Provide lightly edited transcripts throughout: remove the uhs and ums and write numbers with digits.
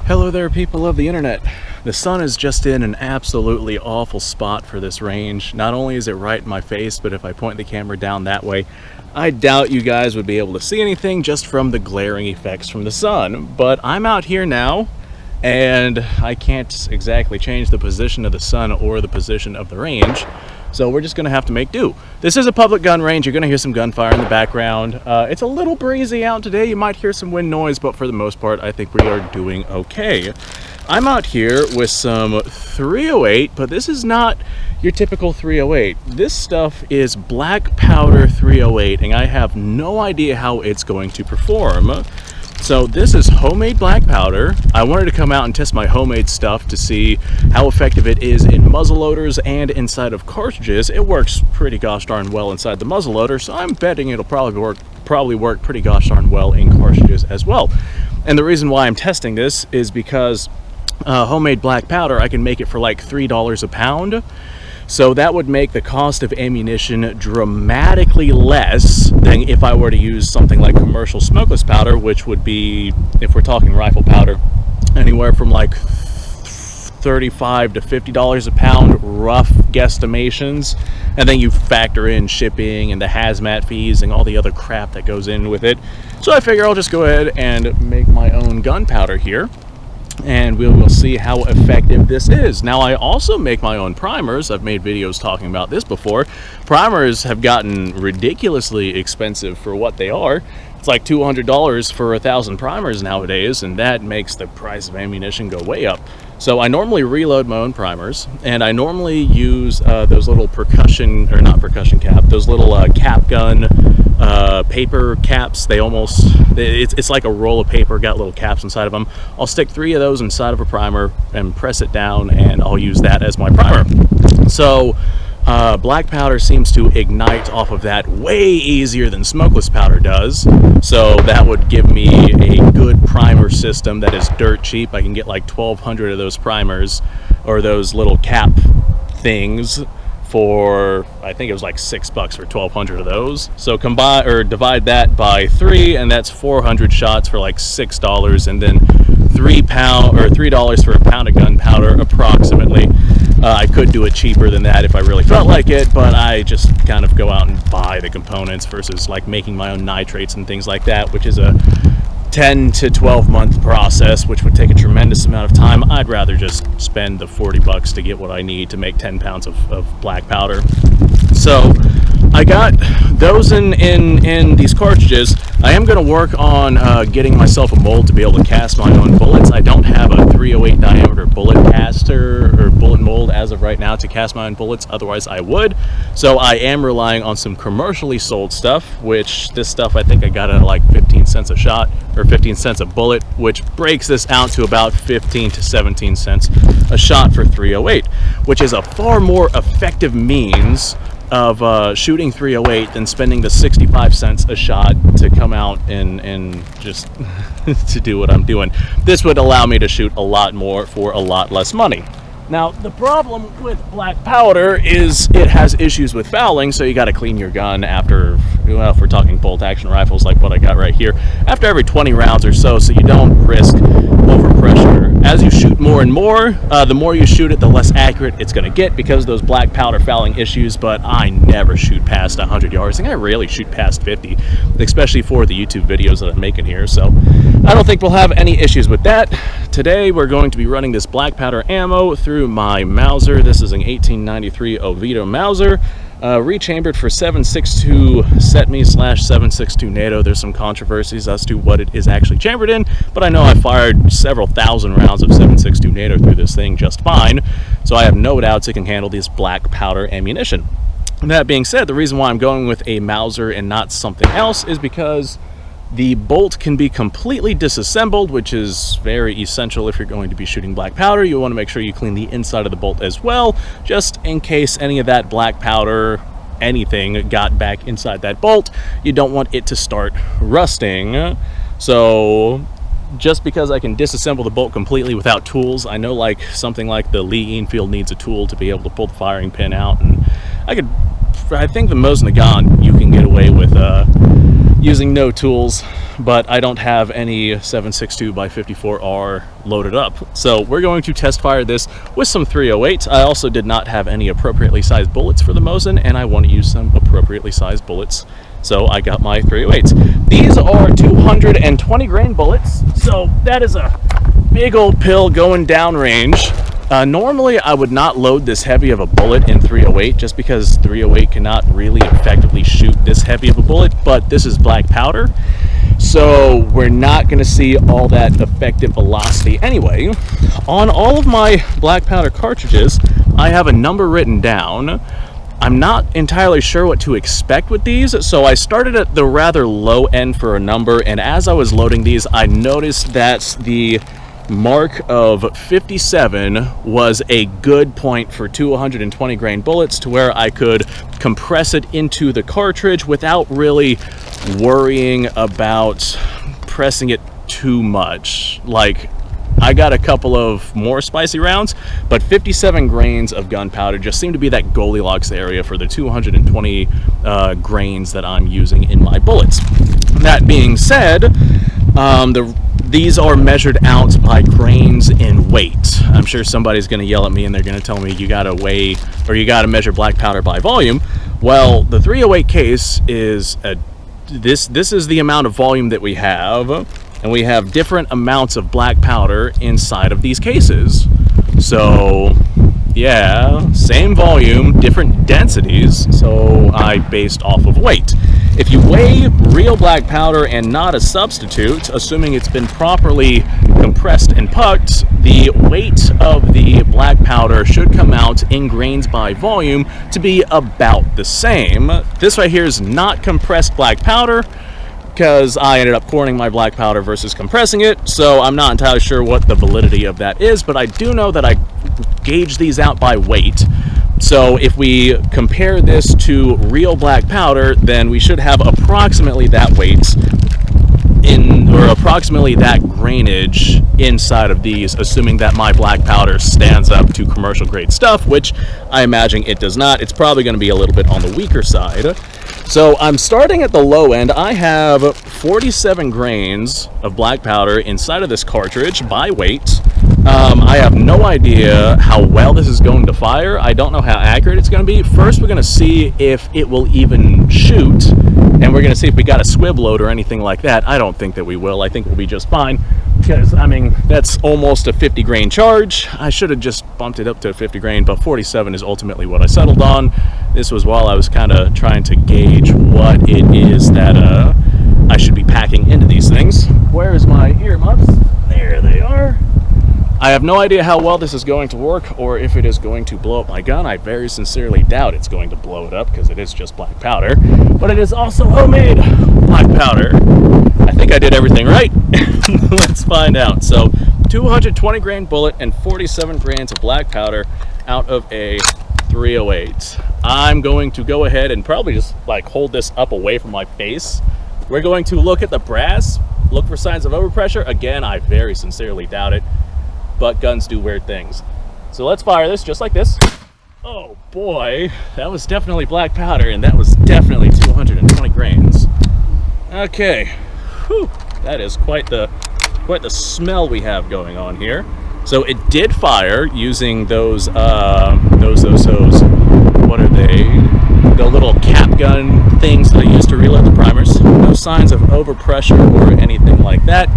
Hello there, people of the internet. The sun is just in an absolutely awful spot for this range. Not only is it right in my face, but if I point the camera down that way, I doubt you guys would be able to see anything just from the glaring effects from the sun. But I'm out here now, and I can't exactly change the position of the sun or the position of the range. So we're just gonna have to make do. This is a public gun range. You're gonna hear some gunfire in the background. It's a little breezy out today. You might hear some wind noise, but for the most part, I think we are doing okay. I'm out here with some 308, but this is not your typical 308. This stuff is black powder 308, and I have no idea how it's going to perform. So this is homemade black powder. I wanted to come out and test my homemade stuff to see how effective it is in muzzleloaders and inside of cartridges. It works pretty gosh darn well inside the muzzleloader, so I'm betting it'll probably work pretty gosh darn well in cartridges as well. And the reason why I'm testing this is because homemade black powder, I can make it for like $3 a pound. So that would make the cost of ammunition dramatically less than if I were to use something like commercial smokeless powder, which would be, if we're talking rifle powder, anywhere from like $35 to $50 a pound, rough guesstimations. And then you factor in shipping and the hazmat fees and all the other crap that goes in with it. So I figure I'll just go ahead and make my own gunpowder here, and we will see how effective this is. Now, I also make my own primers. I've made videos talking about this before. Primers have gotten ridiculously expensive for what they are. It's like $200 for 1,000 primers nowadays, and that makes the price of ammunition go way up. So I normally reload my own primers, and I normally use those little those little cap gun paper caps. It's like a roll of paper, got little caps inside of them. I'll stick 3 of those inside of a primer and press it down, and I'll use that as my primer. So black powder seems to ignite off of that way easier than smokeless powder does. So that would give me a good primer system that is dirt cheap. I can get like 1,200 of those primers, or those little cap things, for I think it was like $6 for 1,200 of those. So combine or divide that by 3, and that's 400 shots for like $6, and then $3 for a pound of gunpowder approximately. I could do it cheaper than that if I really felt like it, but I just kind of go out and buy the components versus like making my own nitrates and things like that, which is a 10 to 12 month process, which would take a tremendous amount of time. I'd rather just spend the $40 to get what I need to make 10 pounds of black powder. So I got those in these cartridges. I am going to work on getting myself a mold to be able to cast my own bullets. I don't have a 308 diameter bullet caster or bullet mold as of right now to cast my own bullets, otherwise I would. So I am relying on some commercially sold stuff, which this stuff I think I got at like 15 cents a shot, or 15 cents a bullet, which breaks this out to about 15 to 17 cents a shot for 308, which is a far more effective means of shooting 308 than spending the 65 cents a shot to come out and just to do what I'm doing. This would allow me to shoot a lot more for a lot less money. Now, the problem with black powder is it has issues with fouling, so you got to clean your gun after, well, if we're talking bolt action rifles like what I got right here, after every 20 rounds or so you don't risk overpressure. As you shoot more and more, the more you shoot it, the less accurate it's going to get because of those black powder fouling issues, but I never shoot past 100 yards. I think I rarely shoot past 50, especially for the YouTube videos that I'm making here, so I don't think we'll have any issues with that. Today, we're going to be running this black powder ammo through my Mauser. This is an 1893 Oviedo Mauser, rechambered for 7.62 SETME/7.62 NATO. There's some controversies as to what it is actually chambered in, but I know I fired several thousand rounds of 7.62 NATO through this thing just fine, so I have no doubts it can handle this black powder ammunition. And that being said, the reason why I'm going with a Mauser and not something else is because the bolt can be completely disassembled, which is very essential if you're going to be shooting black powder. You want to make sure you clean the inside of the bolt as well, just in case any of that black powder, anything, got back inside that bolt. You don't want it to start rusting. So just because I can disassemble the bolt completely without tools, I know like something like the Lee Enfield needs a tool to be able to pull the firing pin out, and I think the Mosin Nagant you can get away with using no tools. but I don't have any 7.62 by 54R loaded up. So we're going to test fire this with some 308. I also did not have any appropriately sized bullets for the Mosin, and I want to use some appropriately sized bullets. So I got my 308s. These are 220 grain bullets, so that is a big old pill going down range. Normally I would not load this heavy of a bullet in 308 just because 308 cannot really effectively shoot this heavy of a bullet, but this is black powder, so we're not going to see all that effective velocity anyway. On all of my black powder cartridges, I have a number written down. I'm not entirely sure what to expect with these, so I started at the rather low end for a number, and as I was loading these, I noticed that the mark of 57 was a good point for 220 grain bullets, to where I could compress it into the cartridge without really worrying about pressing it too much. Like, I got a couple of more spicy rounds, but 57 grains of gunpowder just seemed to be that Goldilocks area for the 220 grains that I'm using in my bullets. That being said, these are measured out by grains in weight. I'm sure somebody's going to yell at me and they're going to tell me you got to weigh, or you got to measure black powder by volume. Well, the 308 case is this is the amount of volume that we have, and we have different amounts of black powder inside of these cases. So yeah, same volume, different densities, so I based off of weight. If you weigh real black powder and not a substitute, assuming it's been properly compressed and pucked, the weight of the black powder should come out in grains by volume to be about the same. This right here is not compressed black powder, because I ended up pouring my black powder versus compressing it, so I'm not entirely sure what the validity of that is, but I do know that I gauge these out by weight. So if we compare this to real black powder, then we should have approximately that weight or approximately that grainage inside of these, assuming that my black powder stands up to commercial grade stuff, which I imagine it does not. It's probably going to be a little bit on the weaker side. So I'm starting at the low end. I have 47 grains of black powder inside of this cartridge by weight. I have no idea how well this is going to fire. I don't know how accurate it's going to be. First, we're going to see if it will even shoot, and we're going to see if we got a squib load or anything like that. I don't think that we will. I think we'll be just fine, because, I mean, that's almost a 50 grain charge. I should have just bumped it up to 50 grain, but 47 is ultimately what I settled on. This was while I was kind of trying to gauge what it is that I should be packing into these things. Where is my earmuffs? There they are. I have no idea how well this is going to work, or if it is going to blow up my gun. I very sincerely doubt it's going to blow it up, because it is just black powder, but it is also homemade black powder. I think I did everything right. Let's find out. So 220 grain bullet and 47 grains of black powder out of a 308. I'm going to go ahead and probably just like hold this up away from my face. We're going to look at the brass, look for signs of overpressure. Again, I very sincerely doubt it, but guns do weird things. So let's fire this just like this. Oh boy, that was definitely black powder, and that was definitely 220 grains. Okay, whew, that is quite the smell we have going on here. So it did fire using those what are they? The little cap gun things that I use to reload the primers. No signs of overpressure or anything like that.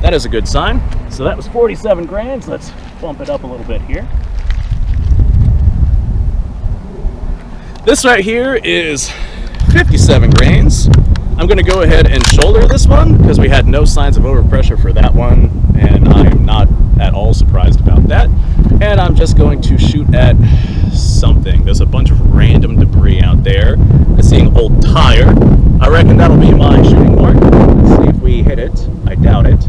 That is a good sign. So that was 47 grains. Let's bump it up a little bit here. This right here is 57 grains. I'm going to go ahead and shoulder this one because we had no signs of overpressure for that one, and I'm not at all surprised about that. And I'm just going to shoot at something. There's a bunch of random debris out there. I'm seeing old tire. I reckon that'll be my shooting mark. Let's see if we hit it. I doubt it.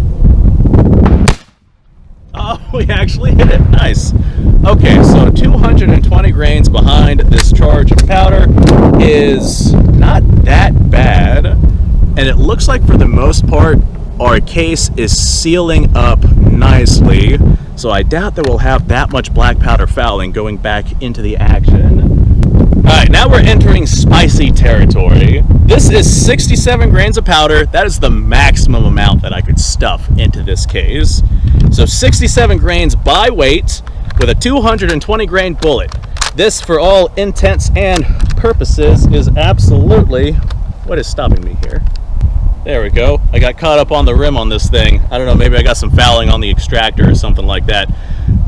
Oh, we actually hit it. Nice. Okay, so 220 grains behind this charge of powder is not that bad, and it looks like for the most part our case is sealing up nicely, so I doubt that we'll have that much black powder fouling going back into the action. Alright, now we're entering spicy territory. This is 67 grains of powder. That is the maximum amount that I could stuff into this case. So 67 grains by weight with a 220 grain bullet. This, for all intents and purposes, is absolutely... What is stopping me here? There we go. I got caught up on the rim on this thing. I don't know, maybe I got some fouling on the extractor or something like that.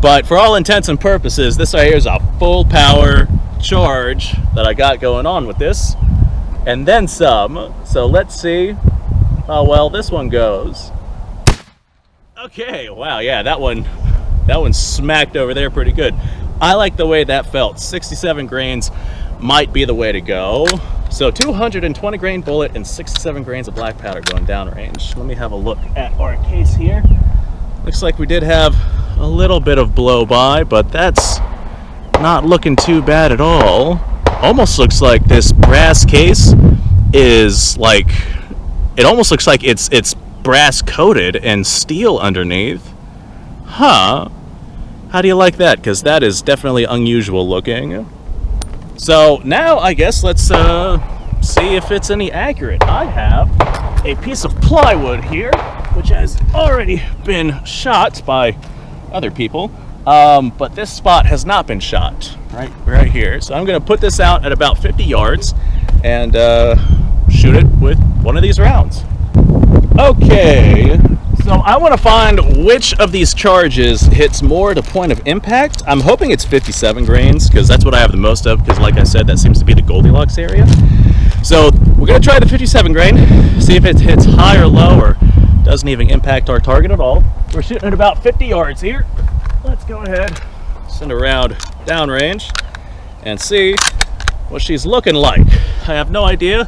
But for all intents and purposes, this right here is a full power charge that I got going on with this. And then some. So let's see how well this one goes. Okay, wow, yeah, that one smacked over there pretty good. I like the way that felt. 67 grains might be the way to go. So 220 grain bullet and 67 grains of black powder going downrange. Let me have a look at our case here. Looks like we did have a little bit of blow by, but that's not looking too bad at all. Almost looks like this brass case is like, it almost looks like it's brass coated and steel underneath. Huh. How do you like that? Because that is definitely unusual looking. So now I guess let's see if it's any accurate. I have a piece of plywood here, which has already been shot by other people, but this spot has not been shot right here. So I'm going to put this out at about 50 yards and shoot it with one of these rounds. Okay. So I want to find which of these charges hits more to point of impact. I'm hoping it's 57 grains because that's what I have the most of, because like I said, that seems to be the Goldilocks area. So we're going to try the 57 grain, see if it hits high or low or doesn't even impact our target at all. We're shooting at about 50 yards here. Let's go ahead, send a round downrange and see what she's looking like. I have no idea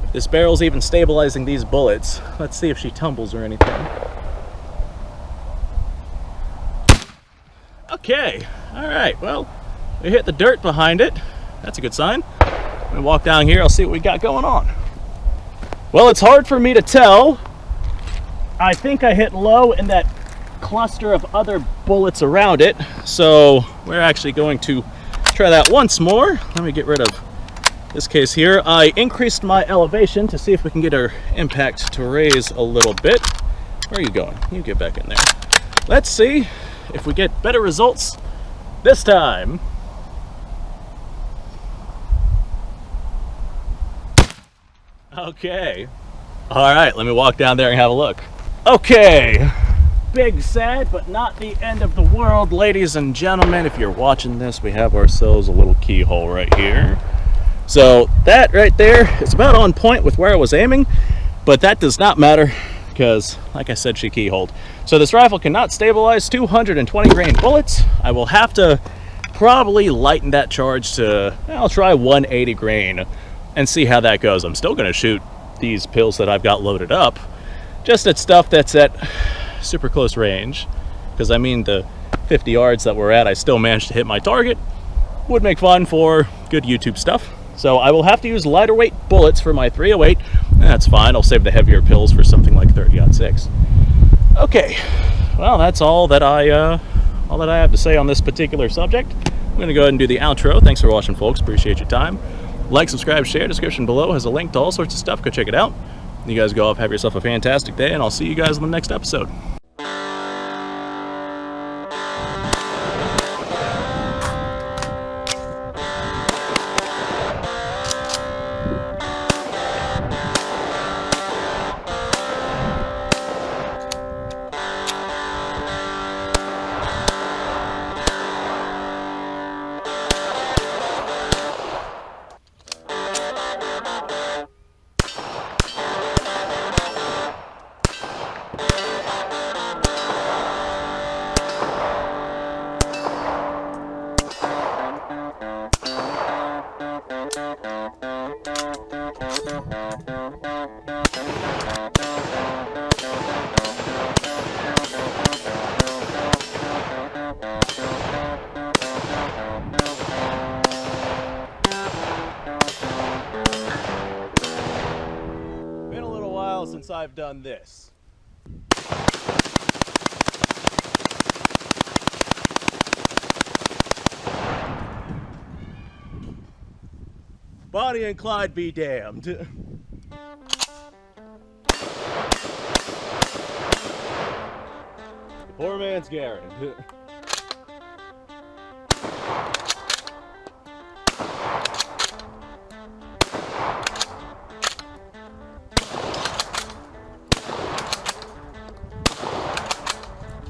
if this barrel's even stabilizing these bullets. Let's see if she tumbles or anything. Okay, all right, well, we hit the dirt behind it. That's a good sign. I'm gonna walk down here, I'll see what we got going on. Well, it's hard for me to tell. I think I hit low in that cluster of other bullets around it, so we're actually going to try that once more. Let me get rid of this case here. I increased my elevation to see if we can get our impact to raise a little bit. Where are you going? You get back in there. Let's see if we get better results this time. Okay. All right, let me walk down there and have a look. Okay. Big sad, but not the end of the world, ladies and gentlemen. If you're watching this, we have ourselves a little keyhole right here. So that right there is about on point with where I was aiming, but that does not matter because, like I said, she keyholed. So this rifle cannot stabilize 220 grain bullets. I will have to probably lighten that charge to, I'll try 180 grain and see how that goes. I'm still going to shoot these pills that I've got loaded up, just at stuff that's at super close range, because I mean the 50 yards that we're at, I still managed to hit my target. Would make fun for good YouTube stuff. So I will have to use lighter weight bullets for my 308. That's fine, I'll save the heavier pills for something like 30-06. Okay, well, that's all that I have to say on this particular subject. I'm gonna go ahead and do the outro. Thanks for watching, folks, appreciate your time. Like, subscribe, share. Description below has a link to all sorts of stuff. Go check it out. You guys go off, have yourself a fantastic day, and I'll see you guys in the next episode. Been a little while since I've done this. Bonnie and Clyde be damned. Poor man's Garrett.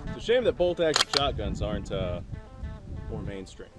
It's a shame that bolt-action shotguns aren't more mainstream.